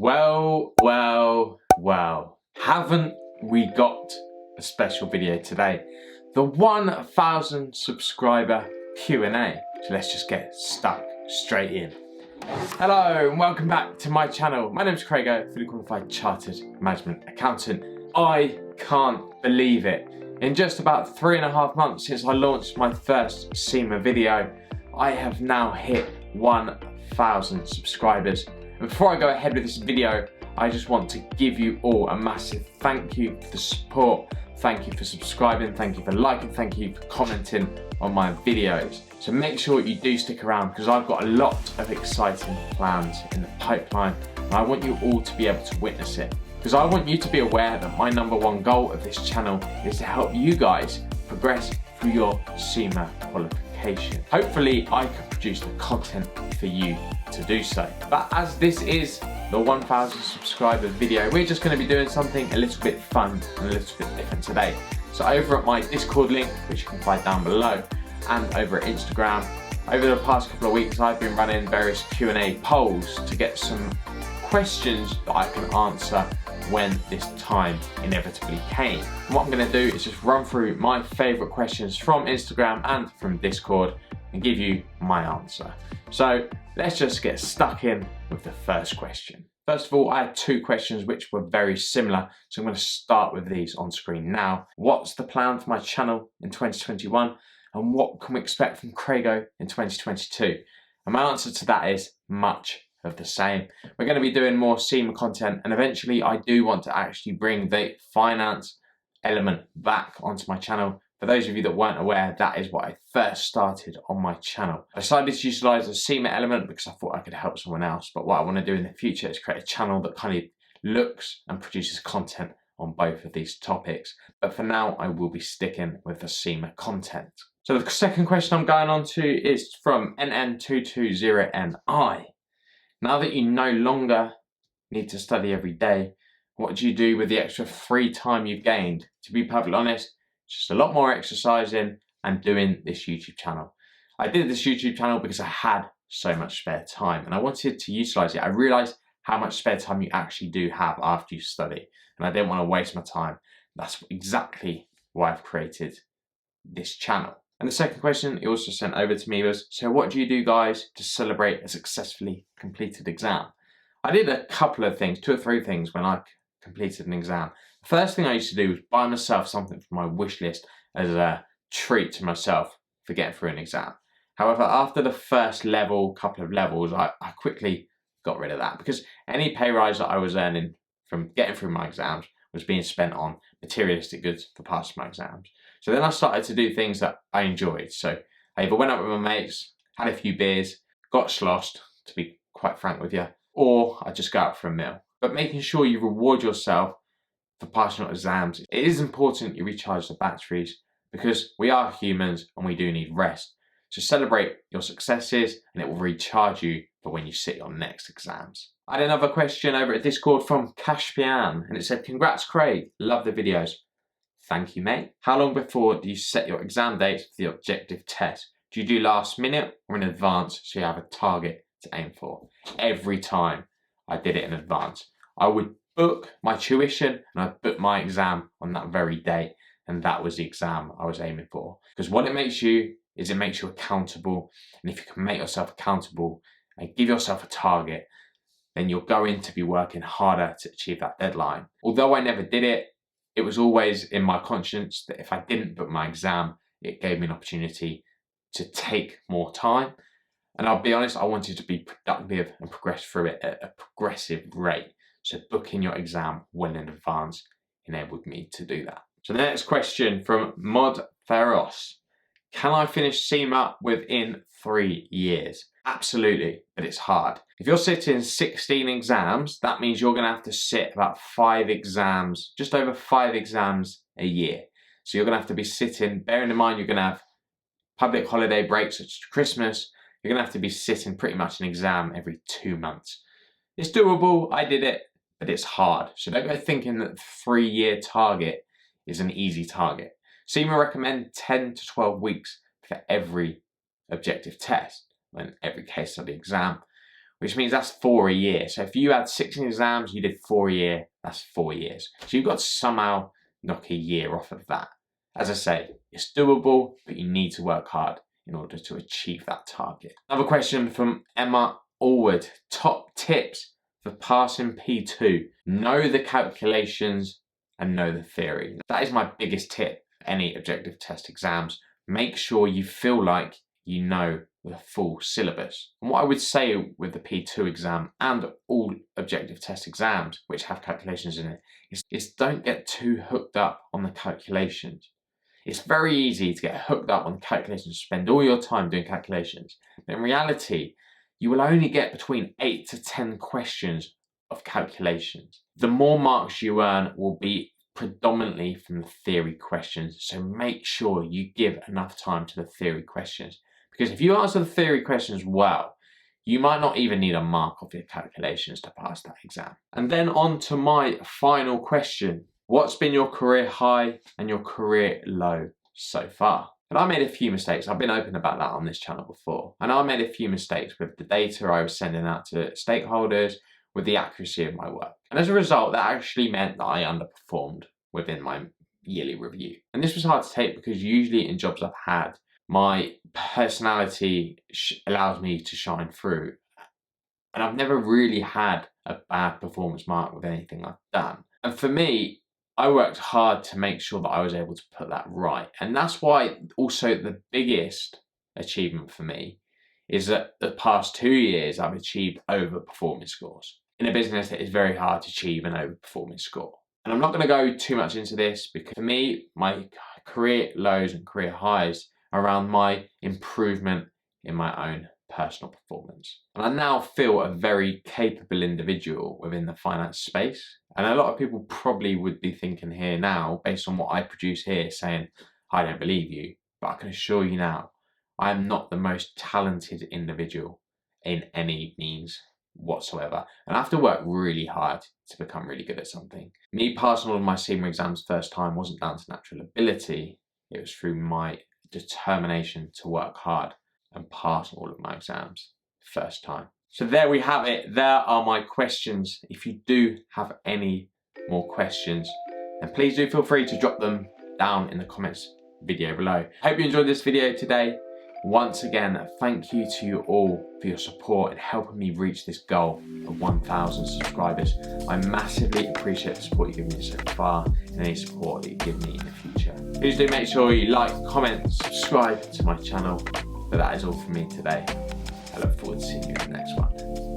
Well, haven't we got a special video today? The 1,000 subscriber Q&A. So let's just get stuck straight in. Hello and welcome back to my channel. My name is CRAIGO, fully qualified chartered management accountant. I can't believe it. In just about 3.5 months since I launched my first SMPA video, I have now hit 1,000 subscribers. And before I go ahead with this video, I just want to give you all a massive thank you for the support. Thank you for subscribing, thank you for liking, thank you for commenting on my videos. So make sure you do stick around because I've got a lot of exciting plans in the pipeline and I want you all to be able to witness it. Because I want you to be aware that my #1 goal of this channel is to help you guys progress through your SMPA qualification. Hopefully I can produce the content for you to do so. But as this is the 1,000 subscriber video, we're just going to be doing something a little bit fun and a little bit different today. So over at my Discord link, which you can find down below, and over at Instagram, over the past couple of weeks I've been running various Q&A polls to get some questions that I can answer when this time inevitably came. And what I'm going to do is just run through my favourite questions from Instagram and from Discord and give you my answer. So let's just get stuck in with the first question. First of all, I had 2 questions which were very similar, so I'm going to start with these on screen now. What's the plan for my channel in 2021 and what can we expect from CRAIGO in 2022? And my answer to that is much of the same. We're going to be doing more SMPA content and eventually I do want to actually bring the finance element back onto my channel. For those of you that weren't aware, that is what I first started on my channel. I decided to utilise the SMPA element because I thought I could help someone else, but what I want to do in the future is create a channel that kind of looks and produces content on both of these topics. But for now, I will be sticking with the SMPA content. So the second question I'm going on to is from NN220NI. Now that you no longer need to study every day, what do you do with the extra free time you've gained? To be perfectly honest, just a lot more exercising and doing this YouTube channel. I did this YouTube channel because I had so much spare time and I wanted to utilize it. I realized how much spare time you actually do have after you study and I didn't want to waste my time. That's exactly why I've created this channel. And the second question it also sent over to me was, so what do you do guys to celebrate a successfully completed exam? I did a couple of things, 2 or 3 things when I completed an exam. The first thing I used to do was buy myself something from my wish list as a treat to myself for getting through an exam. However, after the first couple of levels, I quickly got rid of that because any pay rise that I was earning from getting through my exams was being spent on materialistic goods for passing my exams. So then I started to do things that I enjoyed. So I either went out with my mates, had a few beers, got sloshed, to be quite frank with you, or I just go out for a meal. But making sure you reward yourself for passing your exams, it is important you recharge the batteries because we are humans and we do need rest. So celebrate your successes and it will recharge you for when you sit your next exams. I had another question over at Discord from Cashpian and it said, congrats Craig, love the videos. Thank you mate. How long before do you set your exam dates for the objective test? Do you do last minute or in advance so you have a target to aim for? Every time I did it in advance. I would book my tuition and I'd book my exam on that very day and that was the exam I was aiming for. Because what it makes you is it makes you accountable, and if you can make yourself accountable and give yourself a target, then you're going to be working harder to achieve that deadline. Although I never did it, it was always in my conscience that if I didn't book my exam, it gave me an opportunity to take more time. And I'll be honest, I wanted to be productive and progress through it at a progressive rate. So booking your exam well in advance enabled me to do that. So the next question from Mod Feros. Can I finish SMPA within 3 years? Absolutely, but it's hard. If you're sitting 16 exams, that means you're going to have to sit about 5 exams, just over 5 exams a year. So you're going to have to be sitting, bearing in mind you're going to have public holiday breaks such as Christmas, you're going to have to be sitting pretty much an exam every 2 months. It's doable, I did it, but it's hard. So don't go thinking that the 3-year target is an easy target. SMPA recommend 10 to 12 weeks for every objective test and every case study exam, which means that's 4 a year. So if you had 16 exams, you did 4 a year, that's 4 years. So you've got to somehow knock a year off of that. As I say, it's doable, but you need to work hard in order to achieve that target. Another question from Emma Allwood. Top tips for passing P2. Know the calculations and know the theory. That is my biggest tip for any objective test exams. Make sure you feel like you know the full syllabus. And what I would say with the P2 exam and all objective test exams which have calculations in it is don't get too hooked up on the calculations. It's very easy to get hooked up on calculations, spend all your time doing calculations. But in reality, you will only get between 8 to 10 questions of calculations. The more marks you earn will be predominantly from the theory questions, so make sure you give enough time to the theory questions. Because if you answer the theory questions well, you might not even need a mark of your calculations to pass that exam. And then on to my final question. What's been your career high and your career low so far? And I made a few mistakes. I've been open about that on this channel before. And I made a few mistakes with the data I was sending out to stakeholders, with the accuracy of my work. And as a result, that actually meant that I underperformed within my yearly review. And this was hard to take because usually in jobs I've had, my personality allows me to shine through. And I've never really had a bad performance mark with anything I've done. And for me, I worked hard to make sure that I was able to put that right. And that's why also the biggest achievement for me is that the past 2 years I've achieved overperforming scores in a business that is very hard to achieve an overperforming score. And I'm not going to go too much into this because for me, my career lows and career highs are around my improvement in my own personal performance. And I now feel a very capable individual within the finance space. And a lot of people probably would be thinking here now, based on what I produce here, saying, I don't believe you. But I can assure you now, I am not the most talented individual in any means whatsoever. And I have to work really hard to become really good at something. Me passing all of my SEMA exams first time wasn't down to natural ability. It was through my determination to work hard and pass all of my exams first time. So there we have it. There are my questions. If you do have any more questions, then please do feel free to drop them down in the comments video below. Hope you enjoyed this video today. Once again, thank you to you all for your support and helping me reach this goal of 1,000 subscribers. I massively appreciate the support you've given me so far and any support that you give me in the future. Please do make sure you like, comment, subscribe to my channel. But that is all from me today. I look forward to seeing you in the next one.